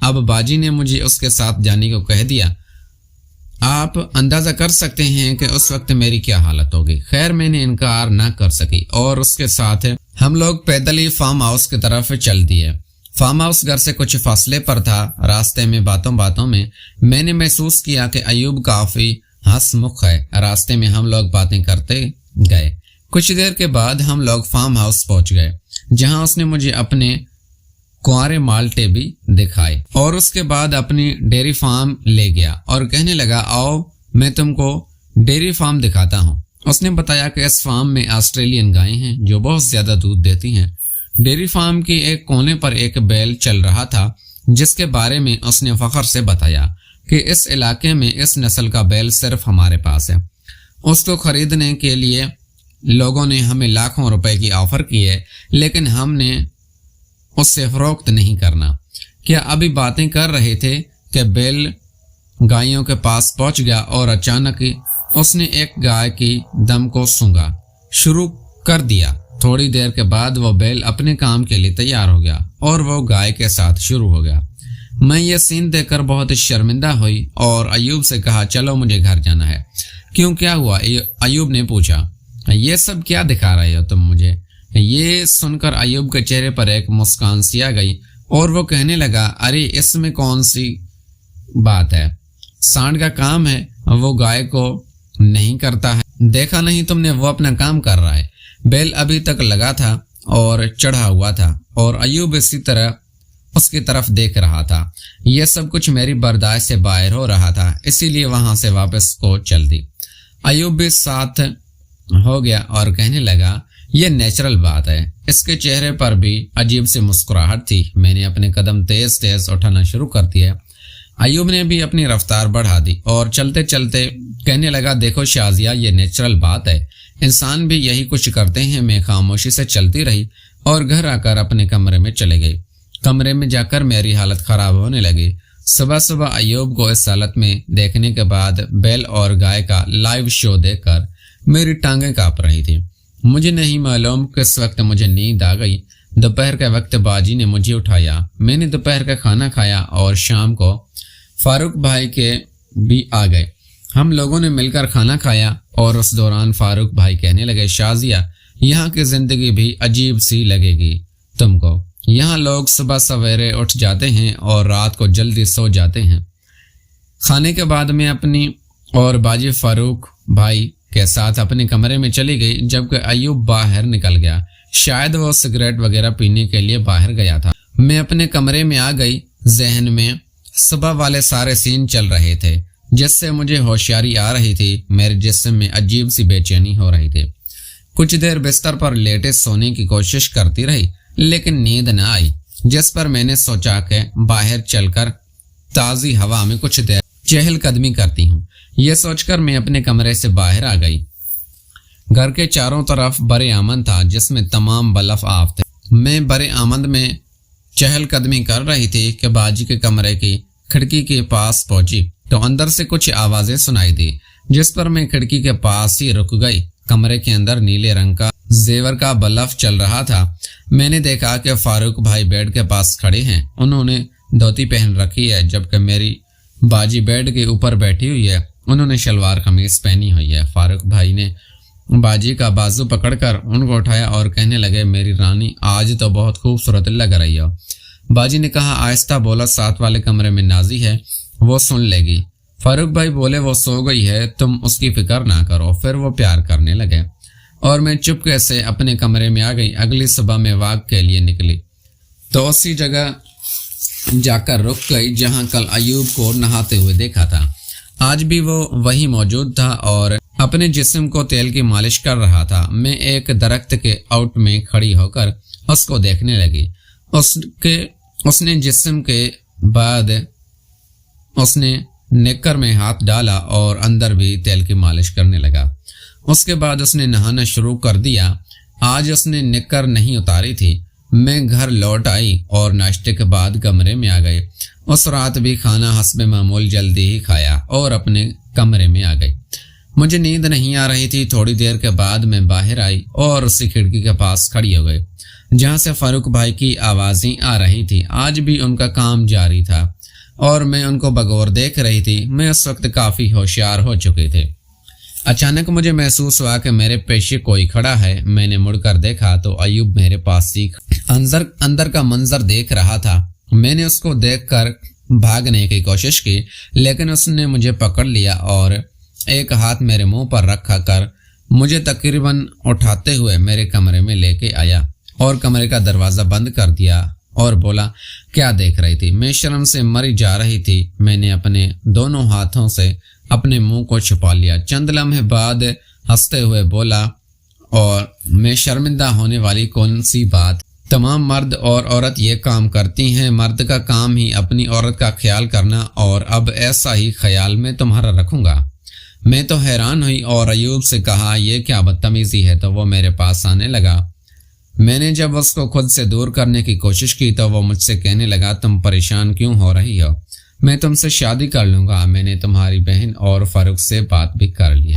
اب باجی نے مجھے اس کے ساتھ جانے کو کہہ دیا۔ آپ اندازہ کر سکتے ہیں کہ اس وقت میری کیا حالت ہوگی۔ خیر میں نے انکار نہ کر سکی اور اس کے ساتھ ہم لوگ پیدل ہی فارم ہاؤس کی طرف چل دیے۔ فارم ہاؤس گھر سے کچھ فاصلے پر تھا۔ راستے میں باتوں میں میں نے محسوس کیا کہ ایوب کافی ہنس مکھ ہے۔ راستے میں ہم لوگ باتیں کرتے گئے۔ کچھ دیر کے بعد ہم لوگ فارم ہاؤس پہنچ گئے، جہاں اس نے مجھے اپنے کنوارے مالٹے بھی دکھائے اور اس کے بعد اپنی ڈیری فارم لے گیا اور کہنے لگا آؤ میں تم کو ڈیری فارم دکھاتا ہوں۔ اس نے بتایا کہ اس فارم میں آسٹریلین گائیں ہیں جو بہت زیادہ دودھ دیتی ہیں۔ ڈیری فارم کی ایک کونے پر ایک بیل چل رہا تھا جس کے بارے میں اس نے فخر سے بتایا کہ اس علاقے میں اس نسل کا بیل صرف ہمارے پاس ہے۔ اس کو خریدنے کے لیے لوگوں نے ہمیں لاکھوں روپے کی آفر کی ہے، لیکن ہم نے اس سے فروخت نہیں کرنا۔ کیا ابھی باتیں کر رہے تھے کہ بیل گائیوں کے پاس پہنچ گیا اور اچانک ہی اس نے ایک گائے کی دم کو سونگا شروع کر دیا۔ تھوڑی دیر کے بعد وہ بیل اپنے کام کے لیے تیار ہو گیا اور وہ گائے کے ساتھ شروع ہو گیا۔ میں یہ سین دیکھ کر بہت شرمندہ ہوئی اور ایوب سے کہا چلو مجھے گھر جانا ہے۔ کیوں کیا ہوا؟ ایوب نے پوچھا۔ یہ سب کیا دکھا رہے ہو تم مجھے؟ یہ سن کر ایوب کے چہرے پر ایک مسکان سی آ گئی اور وہ کہنے لگا ارے اس میں کون سی بات ہے، سانڈ کا کام ہے، وہ گائے کو نہیں کرتا ہے، دیکھا نہیں تم نے وہ اپنا کام کر رہا ہے۔ بیل ابھی تک لگا تھا اور چڑھا ہوا تھا اور ایوب اسی طرح اس کی طرف دیکھ رہا تھا۔ یہ سب کچھ میری برداشت سے باہر ہو رہا تھا، اسی لیے وہاں سے واپس کو چل دی۔ ایوب بھی ساتھ ہو گیا اور کہنے لگا یہ نیچرل بات ہے۔ اس کے چہرے پر بھی عجیب سی مسکراہٹ تھی۔ میں نے اپنے قدم تیز تیز اٹھانا شروع کر دیا۔ ایوب نے بھی اپنی رفتار بڑھا دی اور چلتے چلتے کہنے لگا دیکھو شازیہ یہ نیچرل بات ہے، انسان بھی یہی کچھ کرتے ہیں۔ میں خاموشی سے چلتی رہی اور گھر آ کر اپنے کمرے میں چلے گئی۔ کمرے میں جا کر میری حالت خراب ہونے لگی۔ صبح ایوب کو اس حالت میں دیکھنے کے بعد بیل اور گائے کا لائیو شو دیکھ کر میری ٹانگیں کانپ رہی تھی۔ مجھے نہیں معلوم کس وقت مجھے نیند آ گئی۔ دوپہر کے وقت باجی نے مجھے اٹھایا۔ میں نے دوپہر کا کھانا کھایا اور شام کو فاروق بھائی کے بھی آ گئے۔ ہم لوگوں نے مل کر کھانا کھایا اور اس دوران فاروق بھائی کہنے لگے شازیہ یہاں کی زندگی بھی عجیب سی لگے گی تم کو۔ یہاں لوگ صبح سویرے اٹھ جاتے ہیں اور رات کو جلدی سو جاتے ہیں۔ کھانے کے بعد میں اپنی اور باجی فاروق بھائی کے ساتھ اپنے کمرے میں چلی گئی، جبکہ ایوب باہر نکل گیا۔ شاید وہ سگریٹ وغیرہ پینے کے لیے باہر گیا تھا۔ میں اپنے کمرے میں آ گئی۔ ذہن میں صبح والے سارے سین چل رہے تھے جس سے مجھے ہوشیاری آ رہی تھی۔ میرے جسم میں عجیب سی بے چینی ہو رہی تھی۔ کچھ دیر بستر پر لیٹے سونے کی کوشش کرتی رہی لیکن نیند نہ آئی، جس پر میں نے سوچا کہ باہر چل کر تازی ہوا میں کچھ دیر چہل قدمی کرتی ہوں۔ یہ سوچ کر میں اپنے کمرے سے باہر آ گئی۔ گھر کے چاروں طرف برے آمد تھا جس میں تمام بلف آف تھے۔ میں برے آمد میں چہل قدمی کر رہی تھی کہ باجی کے کمرے کی کھڑکی کے پاس پہنچی تو اندر سے کچھ آوازیں سنائی دی، جس پر میں کھڑکی کے پاس ہی رک گئی۔ کمرے کے اندر نیلے رنگ کا زیور کا بلف چل رہا تھا۔ میں نے دیکھا کہ فاروق بھائی بیڈ کے پاس کھڑے ہیں۔ انہوں نے دھوتی پہن رکھی ہے جبکہ میری باجی بیڈ کے اوپر بیٹھی ہوئی ہے۔ انہوں نے شلوار قمیض پہنی ہوئی ہے۔ فاروق بھائی نے باجی کا بازو پکڑ کر ان کو اٹھایا اور کہنے لگے میری رانی آج تو بہت خوبصورت لگ رہی ہو۔ باجی نے کہا آہستہ بولا ساتھ والے کمرے میں نازی ہے، وہ سن لے گی۔ فاروق بھائی بولے وہ سو گئی ہے، تم اس کی فکر نہ کرو۔ پھر وہ پیار کرنے لگے اور میں چپکے سے اپنے کمرے میں آ گئی۔ اگلی صبح میں واک کے لیے نکلی تو اسی جگہ جا کر رک گئی جہاں کل ایوب کو نہاتے ہوئے دیکھا تھا۔ آج بھی وہ وہی موجود تھا اور اپنے جسم کو تیل کی مالش کر رہا تھا۔ میں ایک درخت کے آؤٹ میں کھڑی ہو کر اس کو دیکھنے لگی۔ اس نے جسم کے بعد اس نے نکر میں ہاتھ ڈالا اور اندر بھی تیل کی مالش کرنے لگا۔ اس کے بعد اس نے نہانا شروع کر دیا۔ آج اس نے نکر نہیں اتاری تھی۔ میں گھر لوٹ آئی اور ناشتے کے بعد کمرے میں آ گئی۔ اس رات بھی کھانا حسب معمول جلدی ہی کھایا اور اپنے کمرے میں آ گئی۔ مجھے نیند نہیں آ رہی تھی۔ تھوڑی دیر کے بعد میں باہر آئی اور اسی کھڑکی کے پاس کھڑی ہو گئی جہاں سے فاروق بھائی کی آوازیں آ رہی تھی۔ آج بھی ان کا کام جاری تھا اور میں ان کو بغور دیکھ رہی تھی۔ میں اس وقت کافی ہوشیار ہو چکے تھے۔ اچانک مجھے محسوس ہوا کہ میرے پیچھے کوئی کھڑا ہے۔ میں نے مڑ کر دیکھا تو ایوب میرے پاس ہی اندر کا منظر دیکھ رہا تھا۔ میں نے اس کو دیکھ کر بھاگنے کی کوشش کی لیکن اس نے مجھے پکڑ لیا اور ایک ہاتھ میرے منہ پر رکھا کر مجھے تقریباً اٹھاتے ہوئے میرے کمرے میں لے کے آیا اور کمرے کا دروازہ بند کر دیا اور بولا، کیا دیکھ رہی تھی؟ میں شرم سے مری جا رہی تھی۔ میں نے اپنے دونوں ہاتھوں سے اپنے منہ کو چھپا لیا۔ چند لمحے بعد ہنستے ہوئے بولا، اور میں شرمندہ ہونے والی کون سی بات؟ تمام مرد اور عورت یہ کام کرتی ہیں۔ مرد کا کام ہی اپنی عورت کا خیال کرنا، اور اب ایسا ہی خیال میں تمہارا رکھوں گا۔ میں تو حیران ہوئی اور ایوب سے کہا، یہ کیا بدتمیزی ہے؟ تو وہ میرے پاس آنے لگا۔ میں نے جب اس کو خود سے دور کرنے کی کوشش کی تو وہ مجھ سے کہنے لگا، تم پریشان کیوں ہو رہی ہو؟ میں تم سے شادی کر لوں گا۔ میں نے تمہاری بہن اور فاروق سے بات بھی کر لی ہے۔